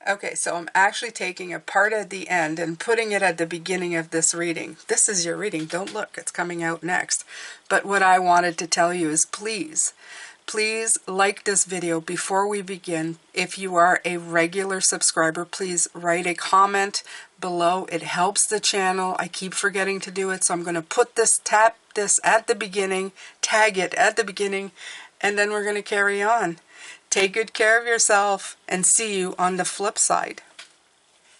Okay, so I'm actually taking a part at the end and putting it at the beginning of this reading. This is your reading. Don't look, it's coming out next. But what I wanted to tell you is please like this video before we begin. If you are a regular subscriber, please write a comment below. It helps the channel. I keep forgetting to do it, so I'm going to tap this at the beginning, tag it at the beginning, and then we're going to carry on. Take good care of yourself and see you on the flip side.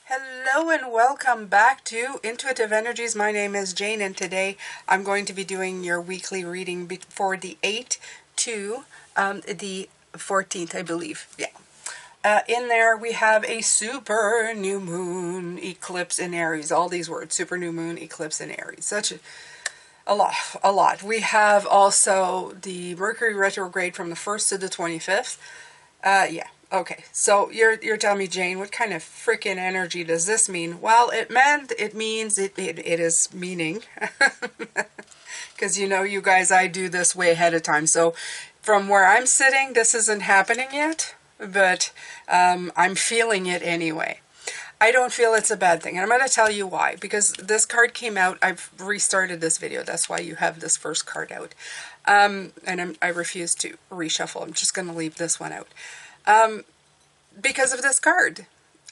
Hello and welcome back to Intuitive Energies. My name is Jane, and today I'm going to be doing your weekly reading for the 8th to the 14th, I believe. Yeah. In there we have a super new moon, eclipse in Aries. All these words, super new moon, eclipse in Aries. Such a lot. We have also the Mercury retrograde from the 1st to the 25th. Yeah. Okay. So you're telling me, Jane, what kind of freaking energy does this mean? Well, it means it is meaning. Because you guys, I do this way ahead of time. So from where I'm sitting, this isn't happening yet, but I'm feeling it anyway. I don't feel it's a bad thing, and I'm going to tell you why. Because this card came out, I've restarted this video. That's why you have this first card out. And I refuse to reshuffle. I'm just going to leave this one out. Because of this card.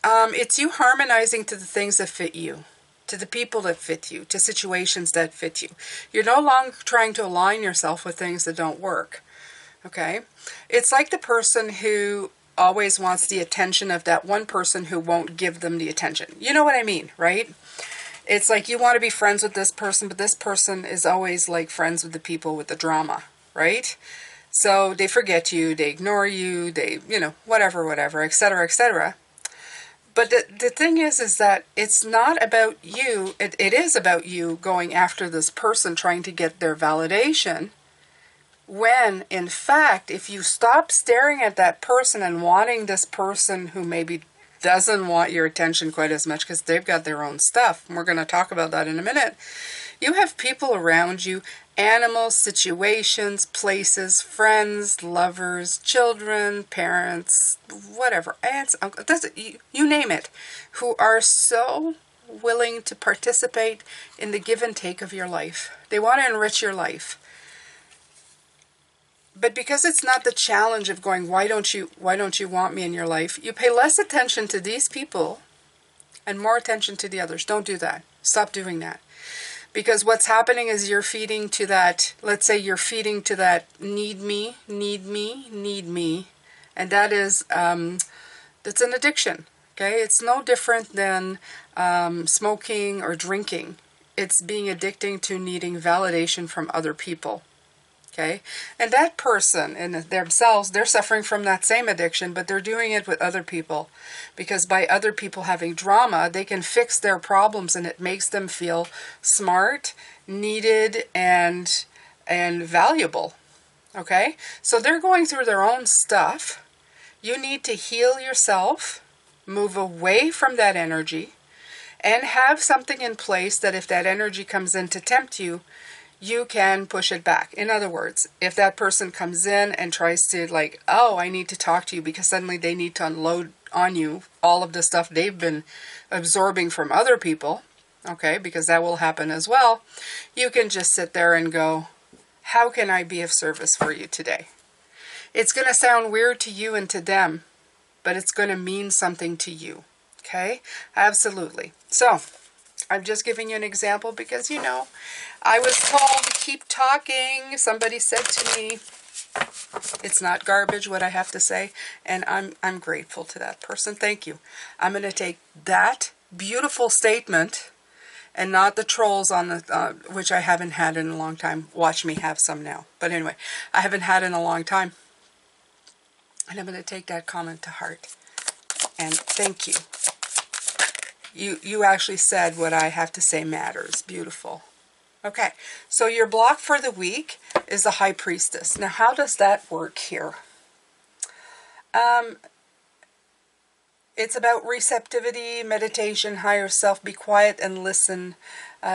It's you harmonizing to the things that fit you, to the people that fit you, to situations that fit you. You're no longer trying to align yourself with things that don't work. Okay? It's like the person who always wants the attention of that one person who won't give them the attention. You know what I mean, right? It's like you want to be friends with this person, but this person is always like friends with the people with the drama, right? So they forget you, they ignore you, they, whatever, etc., etc. But the thing is that it's not about you. It is about you going after this person, trying to get their validation. When, in fact, if you stop staring at that person and wanting this person who maybe doesn't want your attention quite as much because they've got their own stuff, and we're going to talk about that in a minute, you have people around you, animals, situations, places, friends, lovers, children, parents, whatever, aunts, uncles, you name it, who are so willing to participate in the give and take of your life. They want to enrich your life. But because it's not the challenge of going, why don't you want me in your life? You pay less attention to these people and more attention to the others. Don't do that. Stop doing that. Because what's happening is you're feeding to that, let's say you're feeding to that need me. And that is, that's an addiction. Okay? It's no different than smoking or drinking. It's being addicting to needing validation from other people. Okay, and that person in themselves, they're suffering from that same addiction, but they're doing it with other people. Because by other people having drama, they can fix their problems, and it makes them feel smart, needed, and valuable. Okay, so they're going through their own stuff. You need to heal yourself, move away from that energy, and have something in place that if that energy comes in to tempt you, you can push it back. In other words, if that person comes in and tries to I need to talk to you because suddenly they need to unload on you all of the stuff they've been absorbing from other people, okay, because that will happen as well, you can just sit there and go, how can I be of service for you today? It's going to sound weird to you and to them, but it's going to mean something to you, okay? Absolutely. So, I'm just giving you an example because, I was told to keep talking. Somebody said to me, it's not garbage what I have to say, and I'm grateful to that person. Thank you. I'm going to take that beautiful statement and not the trolls on the which I haven't had in a long time. Watch me have some now. But anyway, I haven't had in a long time. And I'm going to take that comment to heart. And thank you. You actually said what I have to say matters. Beautiful. Okay, so your block for the week is the High Priestess. Now, how does that work here? It's about receptivity, meditation, higher self, be quiet and listen,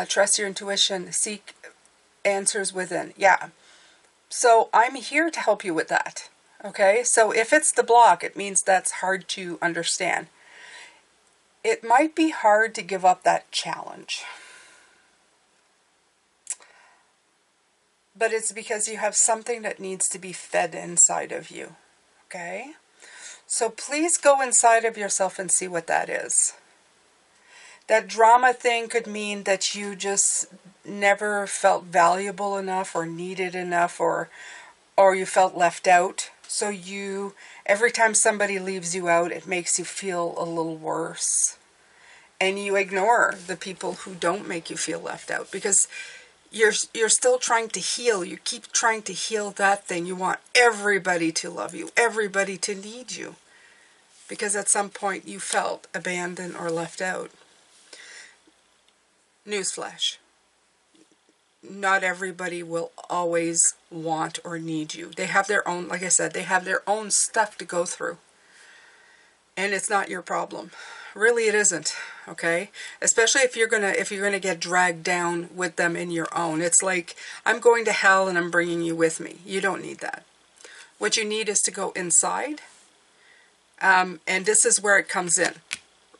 trust your intuition, seek answers within. Yeah, so I'm here to help you with that. Okay, so if it's the block, it means that's hard to understand. It might be hard to give up that challenge. But it's because you have something that needs to be fed inside of you. Okay? So please go inside of yourself and see what that is. That drama thing could mean that you just never felt valuable enough or needed enough, or you felt left out. So every time somebody leaves you out, it makes you feel a little worse. And you ignore the people who don't make you feel left out, because you're still trying to heal. You keep trying to heal that thing. You want everybody to love you, everybody to need you, because at some point you felt abandoned or left out. Newsflash. Not everybody will always want or need you. They have their own, like I said, they have their own stuff to go through. And it's not your problem. Really, it isn't. Okay? Especially if you're gonna get dragged down with them in your own. It's like, I'm going to hell and I'm bringing you with me. You don't need that. What you need is to go inside. And this is where it comes in.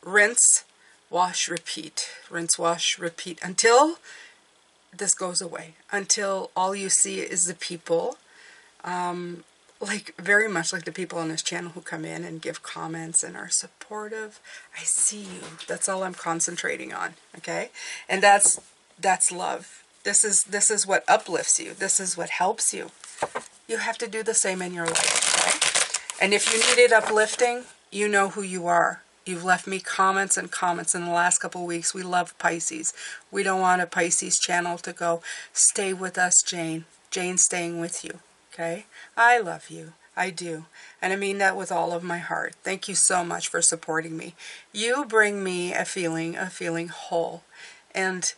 Rinse, wash, repeat. Rinse, wash, repeat. Until this goes away. Until all you see is the people, like very much like the people on this channel who come in and give comments and are supportive. I see you. That's all I'm concentrating on. Okay? And that's love. This is what uplifts you. This is what helps you. You have to do the same in your life. Okay? And if you needed uplifting, you know who you are. You've left me comments and comments in the last couple of weeks. We love Pisces. We don't want a Pisces channel to go, stay with us, Jane. Jane's staying with you. Okay? I love you. I do. And I mean that with all of my heart. Thank you so much for supporting me. You bring me a feeling whole. And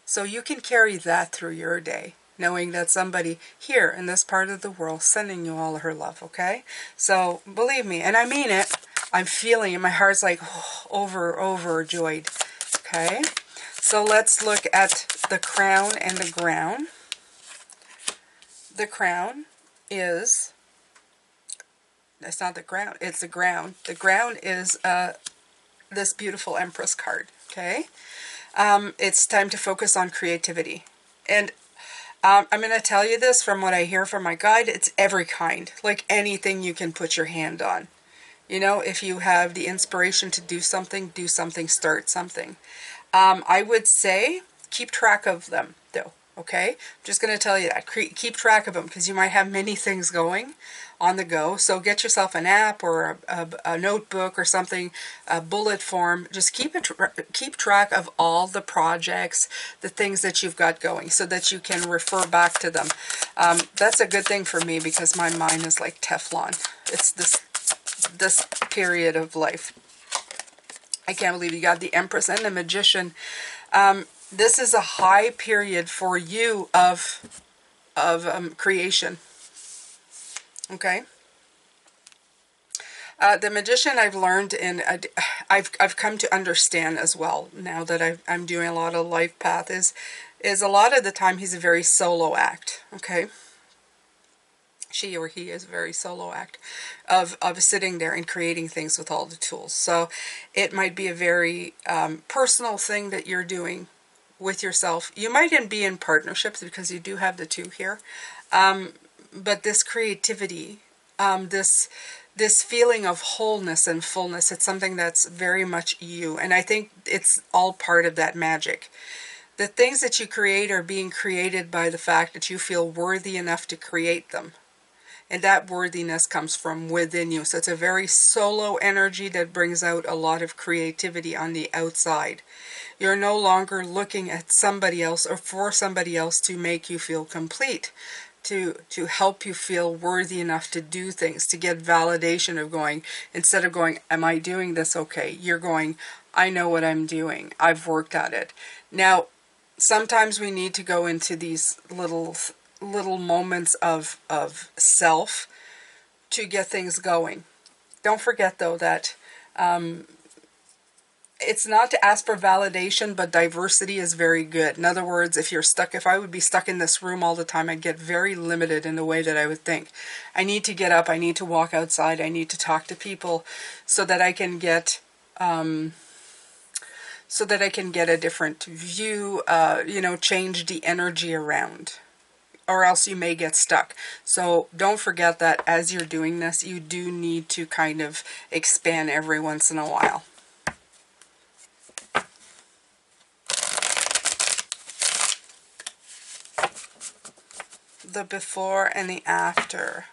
so you can carry that through your day, knowing that somebody here in this part of the world sending you all of her love, okay? So believe me, and I mean it. I'm feeling it. My heart's like overjoyed. Okay? So let's look at the crown and the ground. The crown is, that's not the ground, it's the ground. The ground is this beautiful Empress card. Okay? It's time to focus on creativity. And I'm going to tell you this from what I hear from my guide. It's every kind. Like anything you can put your hand on. You know, if you have the inspiration to do something, start something. I would say keep track of them, though, okay? I'm just going to tell you that. Keep track of them, because you might have many things going on the go. So get yourself an app or a notebook or something, a bullet form. Just keep track of all the projects, the things that you've got going, so that you can refer back to them. That's a good thing for me, because my mind is like Teflon. It's this period of life. I can't believe you got the Empress and the Magician. This is a high period for you of creation. Okay. The Magician, I've learned, and I've come to understand as well now that I'm doing a lot of life path, is a lot of the time he's a very solo act. Okay. She or he is a very solo act of sitting there and creating things with all the tools. So it might be a very personal thing that you're doing with yourself. You might even be in partnerships, because you do have the two here. But this creativity, this feeling of wholeness and fullness, it's something that's very much you. And I think it's all part of that magic. The things that you create are being created by the fact that you feel worthy enough to create them. And that worthiness comes from within you. So it's a very solo energy that brings out a lot of creativity on the outside. You're no longer looking at somebody else or for somebody else to make you feel complete, to help you feel worthy enough to do things, to get validation of going, instead of going, am I doing this okay? You're going, I know what I'm doing. I've worked at it. Now, sometimes we need to go into these little moments of self to get things going. Don't forget, though, that it's not to ask for validation, but diversity is very good. In other words, if I would be stuck in this room all the time, I'd get very limited in the way that I would think. I need to get up, I need to walk outside, I need to talk to people, so that I can get so that I can get a different view, change the energy around, or else you may get stuck. So don't forget that as you're doing this, you do need to kind of expand every once in a while. The before and the after.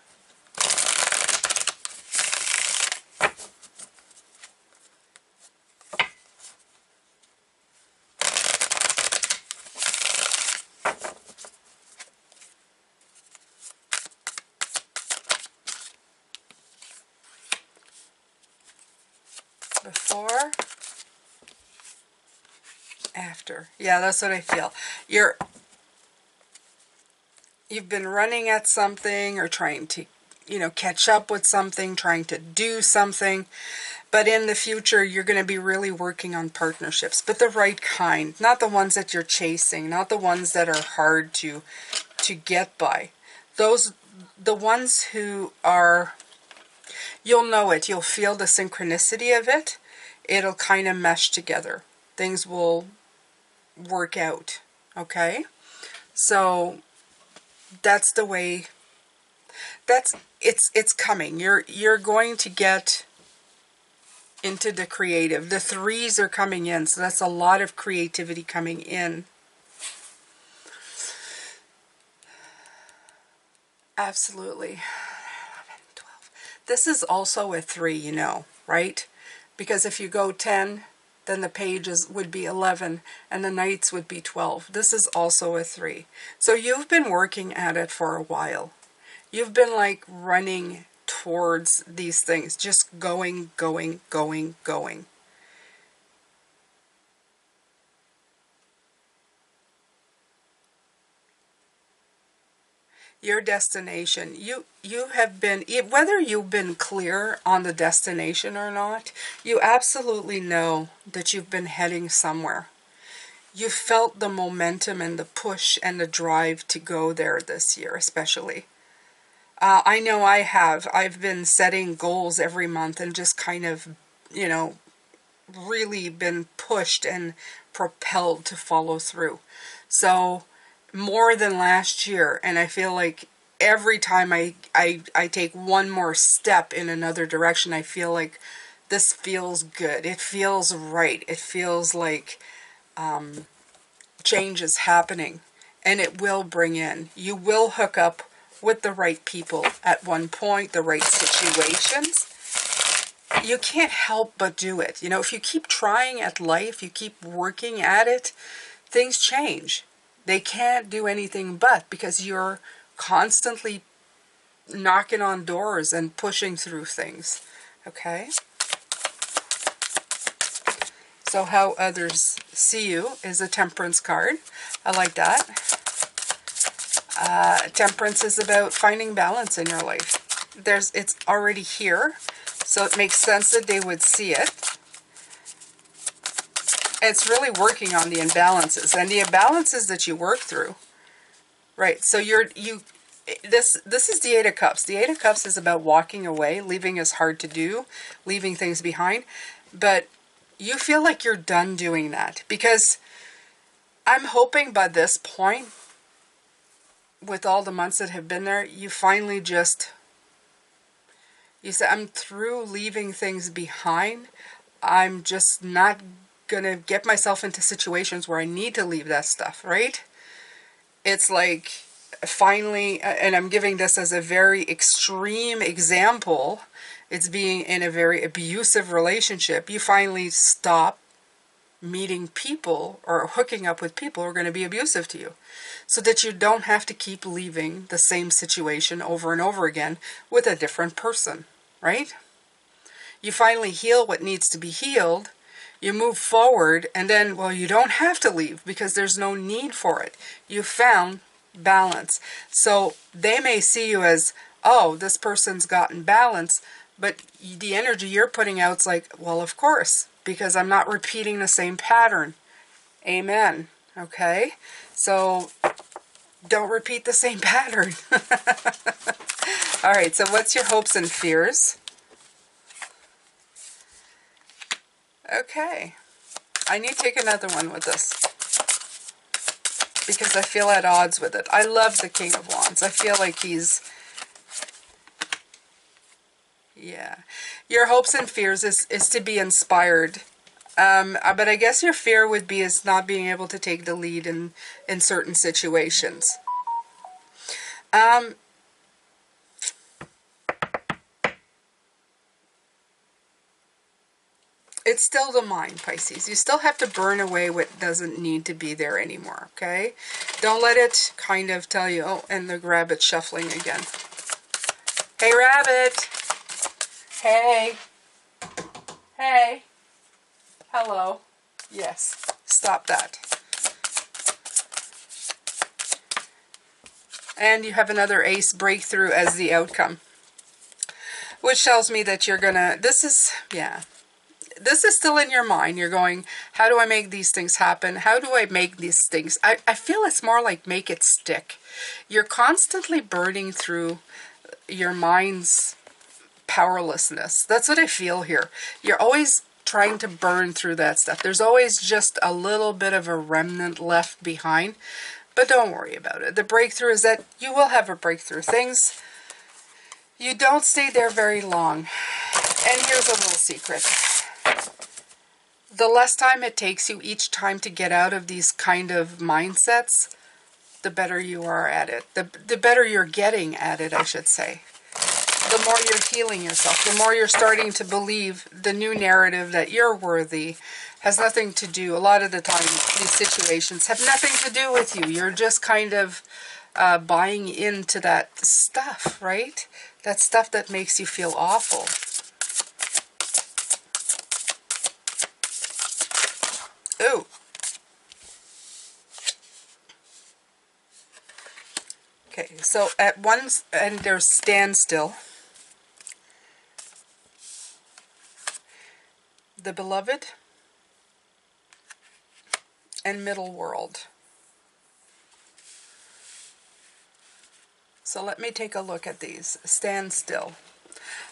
Before, after. Yeah, that's what I feel. You've been running at something or trying to, catch up with something, trying to do something. But in the future, you're going to be really working on partnerships, but the right kind, not the ones that you're chasing, not the ones that are hard to get by. The ones who are, you'll know it, you'll feel the synchronicity of it. It'll kind of mesh together. Things will work out, okay? So that's the way, it's coming. You're going to get into the creative. The threes are coming in, so that's a lot of creativity coming in. Absolutely. 11, 12. This is also a 3, right? Because if you go 10, then the pages would be 11 and the nights would be 12. This is also a 3. So you've been working at it for a while. You've been like running towards these things, just going. Your destination, you have been, whether you've been clear on the destination or not, you absolutely know that you've been heading somewhere. You felt the momentum and the push and the drive to go there this year, especially. I know I have. I've been setting goals every month and just kind of, really been pushed and propelled to follow through. So more than last year, and I feel like every time I take one more step in another direction, I feel like this feels good. It feels right. It feels like change is happening, and it will bring in. You will hook up with the right people at one point, the right situations. You can't help but do it. If you keep trying at life, you keep working at it, things change. They can't do anything but, because you're constantly knocking on doors and pushing through things. Okay? So how others see you is a Temperance card. I like that. Temperance is about finding balance in your life. It's already here, so it makes sense that they would see it. It's really working on the imbalances, and the imbalances that you work through. Right, so this is the 8 of Cups. The 8 of Cups is about walking away. Leaving is hard to do, leaving things behind. But you feel like you're done doing that, because I'm hoping by this point, with all the months that have been there, you finally you say, I'm through leaving things behind. I'm just not going to get myself into situations where I need to leave that stuff, right? It's like, finally, and I'm giving this as a very extreme example, it's being in a very abusive relationship. You finally stop meeting people or hooking up with people who are going to be abusive to you, so that you don't have to keep leaving the same situation over and over again with a different person, right? You finally heal what needs to be healed, you move forward, and then, well, you don't have to leave because there's no need for it. You found balance. So they may see you as, oh, this person's gotten balance, but the energy you're putting out is like, well, of course, because I'm not repeating the same pattern. Amen. Okay? So don't repeat the same pattern. All right, so what's your hopes and fears? Okay. I need to take another one with this, because I feel at odds with it. I love the King of Wands. I feel like he's, yeah. Your hopes and fears is to be inspired. But I guess your fear would be is not being able to take the lead in certain situations. It's still the mind, Pisces. You still have to burn away what doesn't need to be there anymore, okay? Don't let it kind of tell you, oh, and the rabbit's shuffling again. Hey, rabbit. Hey. Hey. Hello. Yes. Stop that. And you have another ace breakthrough as the outcome, which tells me that you're gonna, this is still in your mind. You're going, how do I make these things happen? How do I make these things? I feel it's more like make it stick. You're constantly burning through your mind's powerlessness. That's what I feel here. You're always trying to burn through that stuff. There's always just a little bit of a remnant left behind, but don't worry about it. The breakthrough is that you will have a breakthrough. Things, you don't stay there very long. And here's a little secret. The less time it takes you each time to get out of these kind of mindsets, the better you are at it. The better you're getting at it, I should say. The more you're healing yourself, the more you're starting to believe the new narrative that you're worthy. Has nothing to do, a lot of the time, these situations have nothing to do with you. You're just kind of buying into that stuff, right? That stuff that makes you feel awful. Ooh. Okay, so at one end there's standstill. The Beloved and Middle World. So let me take a look at these. Standstill.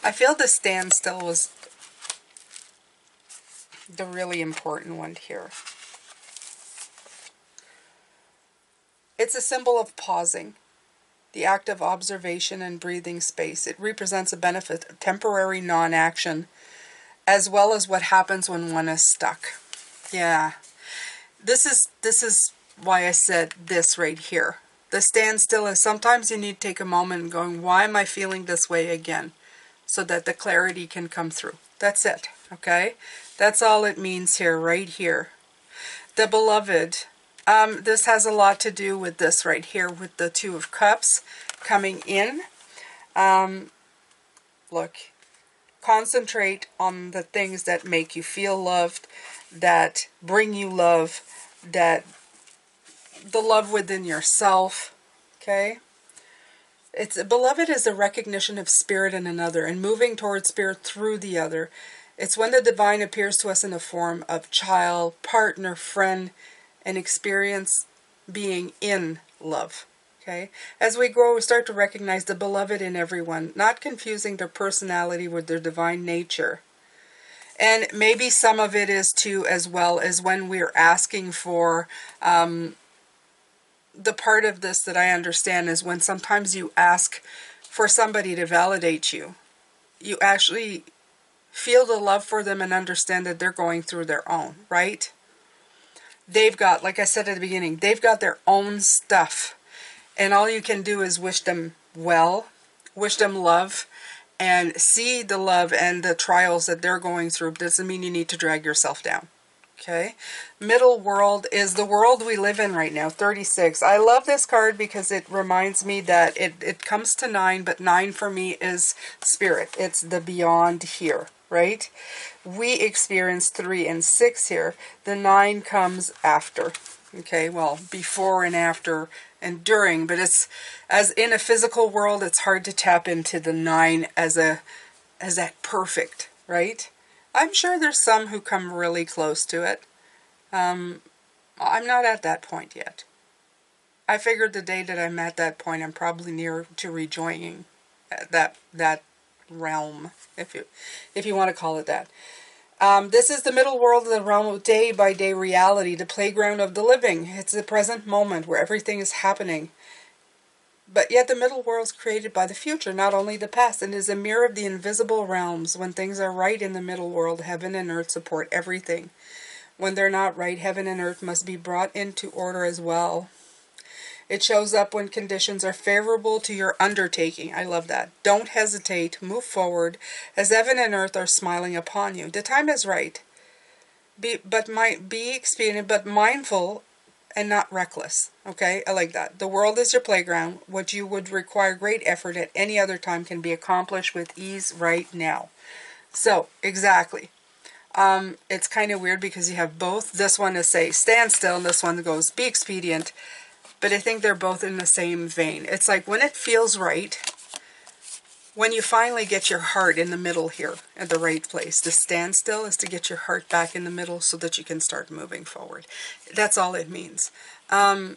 I feel the standstill was the really important one here. It's a symbol of pausing, the act of observation and breathing space. It represents a benefit of temporary non-action, as well as what happens when one is stuck. Yeah. This is why I said this right here. The standstill is sometimes you need to take a moment and going, why am I feeling this way again? So that the clarity can come through. That's it, okay? That's all it means here, right here. The Beloved. This has a lot to do with this right here, with the Two of Cups coming in. Look, concentrate on the things that make you feel loved, that bring you love, that the love within yourself, okay? Beloved is the recognition of spirit in another and moving towards spirit through the other. It's when the divine appears to us in the form of child, partner, friend, and experience being in love. Okay? As we grow, we start to recognize the beloved in everyone, not confusing their personality with their divine nature. And maybe some of it is too, as well as when we're asking for, the part of this that I understand is when sometimes you ask for somebody to validate you. You actually feel the love for them and understand that they're going through their own, right? They've got, like I said at the beginning, they've got their own stuff. And all you can do is wish them well, wish them love, and see the love and the trials that they're going through. Doesn't mean you need to drag yourself down. Okay? Middle World is the world we live in right now, 36. I love this card because it reminds me that it comes to 9, but 9 for me is spirit. It's the beyond here, right? We experience 3 and 6 here. The 9 comes after. Okay, well, before and after and during, but it's, as in a physical world, it's hard to tap into the 9 as that perfect, right? I'm sure there's some who come really close to it. I'm not at that point yet. I figured the day that I'm at that point, I'm probably near to rejoining that realm, if you want to call it that. This is the middle world of the realm of day-by-day reality, the playground of the living. It's the present moment where everything is happening. But yet the middle world is created by the future, not only the past, and is a mirror of the invisible realms. When things are right in the middle world, heaven and earth support everything. When they're not right, heaven and earth must be brought into order as well. It shows up when conditions are favorable to your undertaking. I love that. Don't hesitate. Move forward, as heaven and earth are smiling upon you. The time is right. Be expedient, but mindful and not reckless. Okay, I like that. The world is your playground. What you would require great effort at any other time can be accomplished with ease right now. So, exactly. It's kind of weird because you have both. This one is say stand still, and this one goes be expedient. But I think they're both in the same vein. It's like when it feels right, when you finally get your heart in the middle here at the right place. The standstill is to get your heart back in the middle so that you can start moving forward. That's all it means. Tap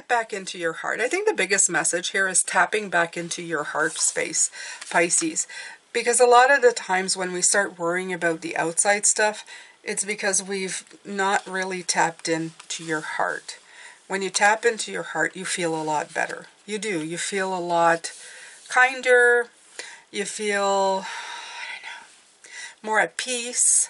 back into your heart. I think the biggest message here is tapping back into your heart space, Pisces. Because a lot of the times when we start worrying about the outside stuff, it's because we've not really tapped into your heart. When you tap into your heart, you feel a lot better. You do. You feel a lot kinder. You feel, I don't know, more at peace.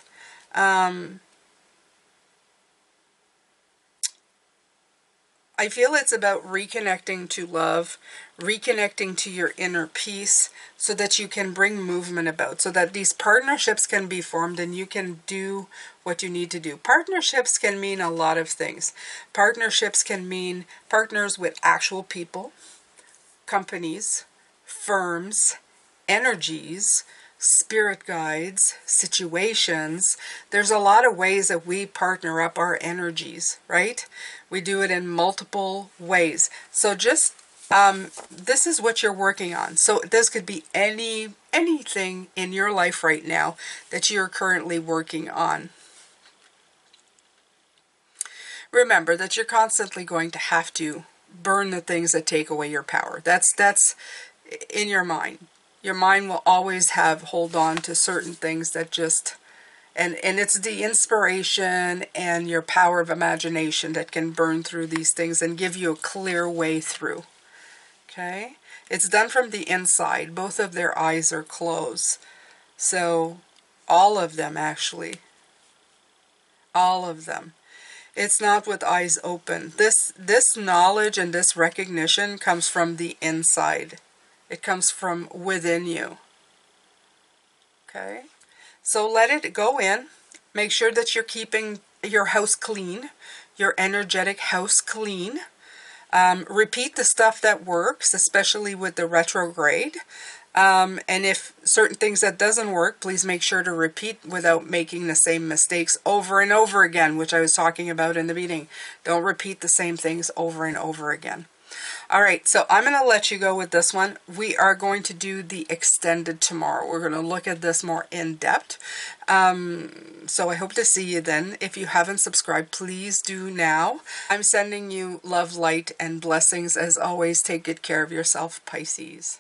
I feel it's about reconnecting to love, reconnecting to your inner peace so that you can bring movement about, so that these partnerships can be formed and you can do what you need to do. Partnerships can mean a lot of things. Partnerships can mean partners with actual people, companies, firms, energies, spirit guides, situations. There's a lot of ways that we partner up our energies, right? We do it in multiple ways. So just, this is what you're working on. So this could be anything in your life right now that you're currently working on. Remember that you're constantly going to have to burn the things that take away your power. That's in your mind. Your mind will always hold on to certain things that just, and it's the inspiration and your power of imagination that can burn through these things and give you a clear way through. Okay? It's done from the inside. Both of their eyes are closed. So, all of them actually. All of them. It's not with eyes open. This knowledge and this recognition comes from the inside. It comes from within you. Okay? So let it go in. Make sure that you're keeping your house clean, your energetic house clean. Repeat the stuff that works, especially with the retrograde. And if certain things that doesn't work, please make sure to repeat without making the same mistakes over and over again, which I was talking about in the meeting. Don't repeat the same things over and over again. All right, so I'm going to let you go with this one. We are going to do the extended tomorrow. We're going to look at this more in depth. So I hope to see you then. If you haven't subscribed, please do now. I'm sending you love, light, and blessings. As always, take good care of yourself, Pisces.